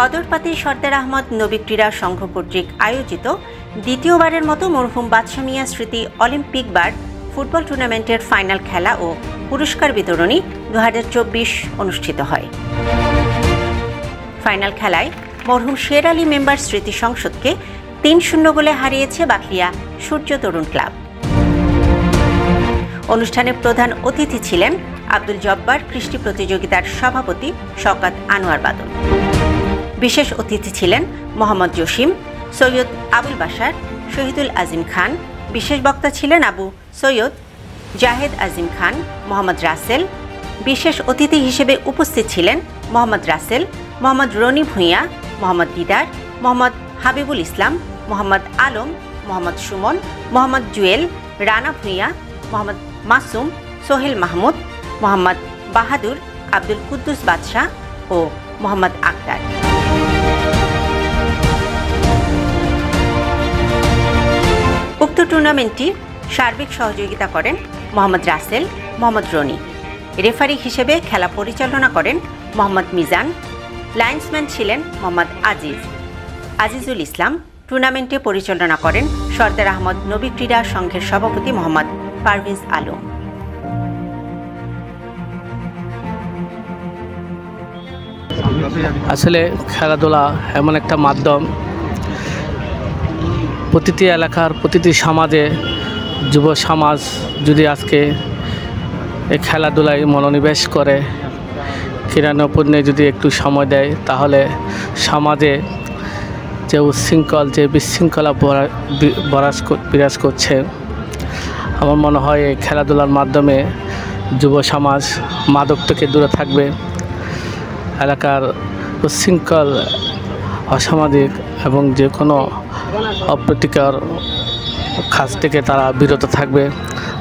কদরপাতি সর্দার আহমদ নবী ক্রীড়া সংঘ কর্তৃক আয়োজিত দ্বিতীয়বারের মতো মরহুম বাদশা মিয়া স্মৃতি অলিম্পিক বার ফুটবল টুর্নামেন্টের ফাইনাল খেলা ও পুরস্কার বিতরণী 2024 অনুষ্ঠিত হয়। ফাইনাল খেলায় মরহুম শের আলী মেম্বার স্মৃতি সংসদকে 3-0 গোলে হারিয়েছে বাকলিয়া সূর্য তরুণ ক্লাব। অনুষ্ঠানে প্রধান অতিথি ছিলেন আব্দুল জব্বার কৃষ্টি প্রতিযোগিতার সভাপতি শওকত আনোয়ার বাদল। বিশেষ অতিথি ছিলেন মোহাম্মদ জসিম, সৈয়দ আবুল বাশার, শহীদুল আজিম খান। বিশেষ বক্তা ছিলেন আবু সৈয়দ জাহেদ আজিম খান, মোহাম্মদ রাসেল। বিশেষ অতিথি হিসেবে উপস্থিত ছিলেন মোহাম্মদ রাসেল, মোহাম্মদ রনি ভূঁইয়া, মোহাম্মদ দিদার, মোহাম্মদ হাবিবুল ইসলাম, মোহাম্মদ আলম, মোহাম্মদ সুমন, মোহাম্মদ জুয়েল, রানা ভূঁইয়া, মোহাম্মদ মাসুম, সোহেল মাহমুদ, মোহাম্মদ বাহাদুর, আব্দুল কুদ্দুস বাদশাহ ও মোহাম্মদ আক্তার। উক্ত টুর্নামেন্টটি সার্বিক সহযোগিতা করেন মোহাম্মদ রাসেল, মোহাম্মদ রনি। রেফারি হিসেবে খেলা পরিচালনা করেন মোহাম্মদ মিজান। লাইন্সম্যান ছিলেন মোহাম্মদ আজিজুল ইসলাম। টুর্নামেন্টে পরিচালনা করেন সর্দার আহমদ নবী ক্রীড়া সংঘের সভাপতি মোহাম্মদ পারভেজ আলম। আসলে খেলাধুলা এমন একটা মাধ্যম, প্রতিটি এলাকার প্রতিটি সমাজে যুব সমাজ যদি আজকে এই খেলাধুলায় মনোনিবেশ করে, ক্রীড়া নৈপুণ্যে যদি একটু সময় দেয়, তাহলে সমাজে যে উচ্ছৃঙ্খল যে বিশৃঙ্খলা বিরাজ করছে, আমার মনে হয় এই খেলাধুলার মাধ্যমে যুব সমাজ মাদক থেকে দূরে থাকবে, এলাকার উচ্ছৃঙ্খল অসামাজিক এবং যে কোনো অপ্রীতিকর কাজ থেকে তারা বিরত থাকবে।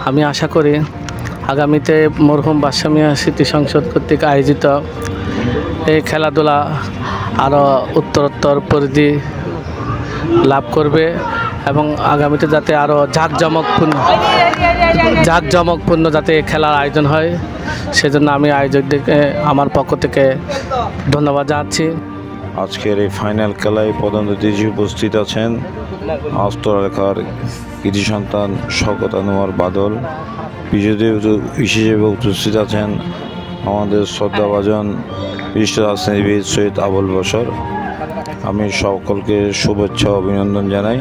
আমি আশা করি আগামীতে মরহুম বাদশা মিয়া স্মৃতি সংসদ কর্তৃক আয়োজিত এই খেলাধুলা আরও উত্তরোত্তর পরিধি লাভ করবে এবং আগামীতে যাতে আরও জাঁকজমকপূর্ণ যাতে খেলার আয়োজন হয়, সেজন্য আমি আয়োজকদেরকে আমার পক্ষ থেকে ধন্যবাদ জানাচ্ছি। আজকের এই ফাইনাল খেলায় প্রধান অতিথি উপস্থিত আছেন আস্তর এলাকার কৃতি সন্তান শওকত আনোয়ার বাদল। বিশেষভাবে উপস্থিত আছেন আমাদের শ্রদ্ধাভাজন বিশিষ্ট রাজনীতিবিদ সৈয়দ আবুল বাশার। আমি সকলকে শুভেচ্ছা অভিনন্দন জানাই।